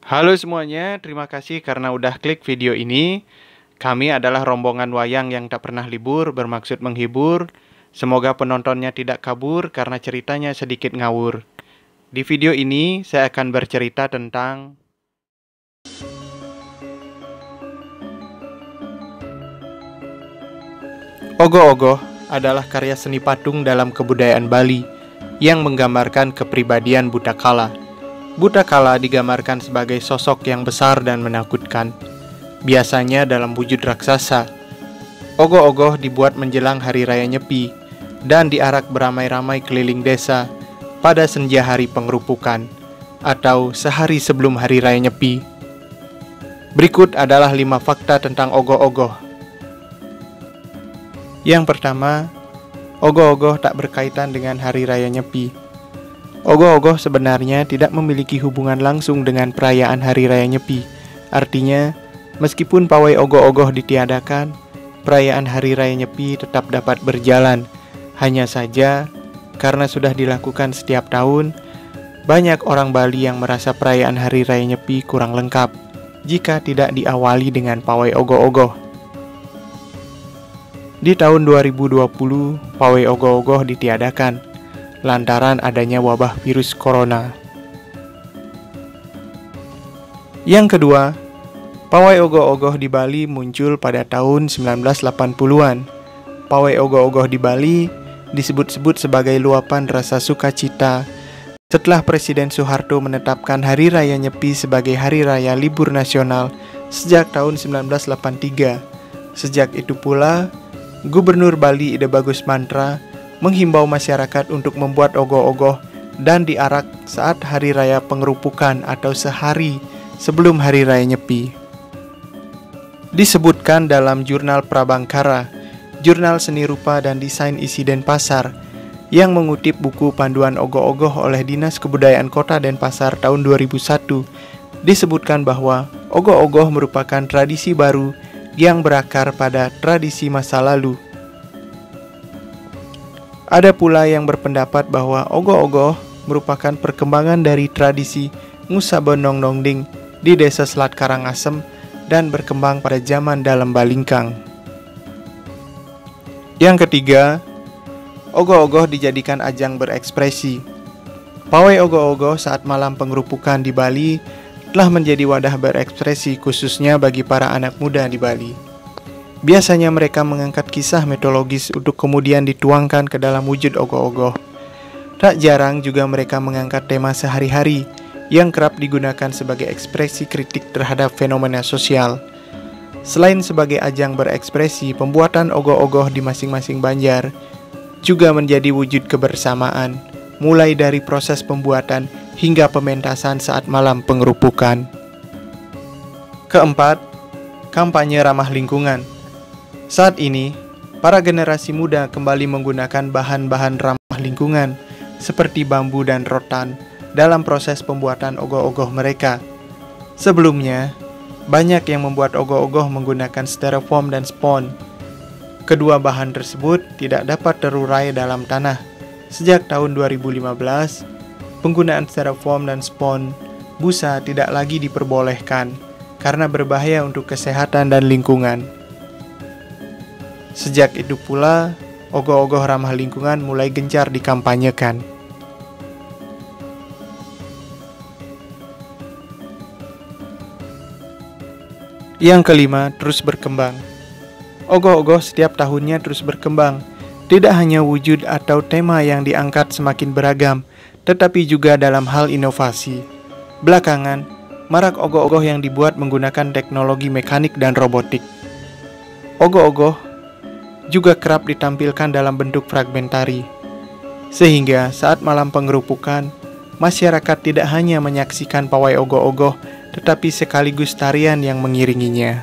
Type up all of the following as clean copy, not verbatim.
Halo semuanya, terima kasih karena udah klik video ini. Kami adalah rombongan wayang yang tak pernah libur, bermaksud menghibur. Semoga penontonnya tidak kabur karena ceritanya sedikit ngawur. Di video ini, saya akan bercerita tentang Ogoh-ogoh adalah karya seni patung dalam kebudayaan Bali yang menggambarkan kepribadian Buta Kala. Buta Kala digambarkan sebagai sosok yang besar dan menakutkan, biasanya dalam wujud raksasa. Ogoh-ogoh dibuat menjelang Hari Raya Nyepi dan diarak beramai-ramai keliling desa pada senja hari pengerupukan atau sehari sebelum Hari Raya Nyepi. Berikut adalah 5 fakta tentang ogoh-ogoh. Yang pertama, ogoh-ogoh tak berkaitan dengan Hari Raya Nyepi. Ogoh-ogoh sebenarnya tidak memiliki hubungan langsung dengan perayaan Hari Raya Nyepi. Artinya, meskipun pawai ogoh-ogoh ditiadakan, perayaan Hari Raya Nyepi tetap dapat berjalan. Hanya saja, karena sudah dilakukan setiap tahun, banyak orang Bali yang merasa perayaan Hari Raya Nyepi kurang lengkap jika tidak diawali dengan pawai ogoh-ogoh. Di tahun 2020, pawai ogoh-ogoh ditiadakan lantaran adanya wabah virus corona. Yang kedua, pawai ogoh-ogoh di Bali muncul pada tahun 1980-an. Pawai ogoh-ogoh di Bali disebut-sebut sebagai luapan rasa sukacita setelah Presiden Soeharto menetapkan Hari Raya Nyepi sebagai hari raya libur nasional sejak tahun 1983. Sejak itu pula, Gubernur Bali Ide Bagus Mantra menghimbau masyarakat untuk membuat ogoh-ogoh dan diarak saat Hari Raya Pengerupukan atau sehari sebelum Hari Raya Nyepi. Disebutkan dalam Jurnal Prabangkara, Jurnal Seni Rupa dan Desain Isi Denpasar, yang mengutip buku panduan ogoh-ogoh oleh Dinas Kebudayaan Kota Denpasar tahun 2001, disebutkan bahwa ogoh-ogoh merupakan tradisi baru yang berakar pada tradisi masa lalu. Ada pula yang berpendapat bahwa ogoh-ogoh merupakan perkembangan dari tradisi Ngusabonong Nongding di desa Selat Karangasem dan berkembang pada zaman dalam Balingkang. Yang ketiga, ogoh-ogoh dijadikan ajang berekspresi. Pawai ogoh-ogoh saat malam pengerupukan di Bali telah menjadi wadah berekspresi khususnya bagi para anak muda di Bali. Biasanya mereka mengangkat kisah mitologis untuk kemudian dituangkan ke dalam wujud ogoh-ogoh. Tak jarang juga mereka mengangkat tema sehari-hari yang kerap digunakan sebagai ekspresi kritik terhadap fenomena sosial. Selain sebagai ajang berekspresi, pembuatan ogoh-ogoh di masing-masing banjar juga menjadi wujud kebersamaan, mulai dari proses pembuatan hingga pementasan saat malam pengerupukan. Keempat, kampanye ramah lingkungan. Saat ini, para generasi muda kembali menggunakan bahan-bahan ramah lingkungan seperti bambu dan rotan dalam proses pembuatan ogoh-ogoh mereka. Sebelumnya, banyak yang membuat ogoh-ogoh menggunakan styrofoam dan spon. Kedua bahan tersebut tidak dapat terurai dalam tanah. Sejak tahun 2015, penggunaan styrofoam dan spon busa tidak lagi diperbolehkan karena berbahaya untuk kesehatan dan lingkungan. Sejak itu pula, ogoh-ogoh ramah lingkungan mulai gencar dikampanyekan. Yang kelima, terus berkembang. Ogoh-ogoh setiap tahunnya terus berkembang. Tidak hanya wujud atau tema yang diangkat semakin beragam, tetapi juga dalam hal inovasi. Belakangan, marak ogoh-ogoh yang dibuat menggunakan teknologi mekanik dan robotik. Ogoh-ogoh juga kerap ditampilkan dalam bentuk fragmentari, sehingga saat malam pengerupukan, masyarakat tidak hanya menyaksikan pawai ogoh-ogoh, tetapi sekaligus tarian yang mengiringinya.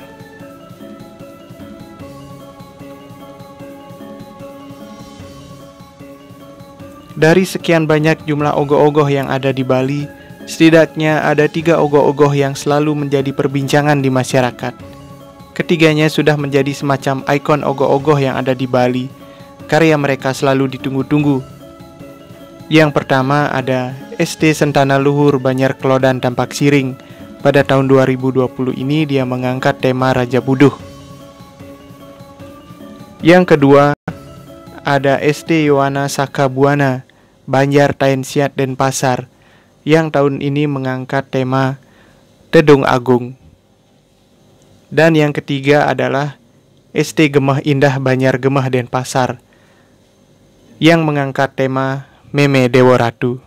Dari sekian banyak jumlah ogoh-ogoh yang ada di Bali, setidaknya ada 3 ogoh-ogoh yang selalu menjadi perbincangan di masyarakat. Ketiganya sudah menjadi semacam ikon ogoh-ogoh yang ada di Bali. Karya mereka selalu ditunggu-tunggu. Yang pertama ada SD Sentana Luhur Banjar Klodan Tampak Siring Pada tahun 2020 ini dia mengangkat tema Raja Buduh. Yang kedua ada SD Yohana Sakabuana, Banjar Taensiat Denpasar, yang tahun ini mengangkat tema Dedong Agung. Dan yang ketiga adalah SD Gemah Indah Banjar Gemah Denpasar, yang mengangkat tema Meme Dewa Ratu.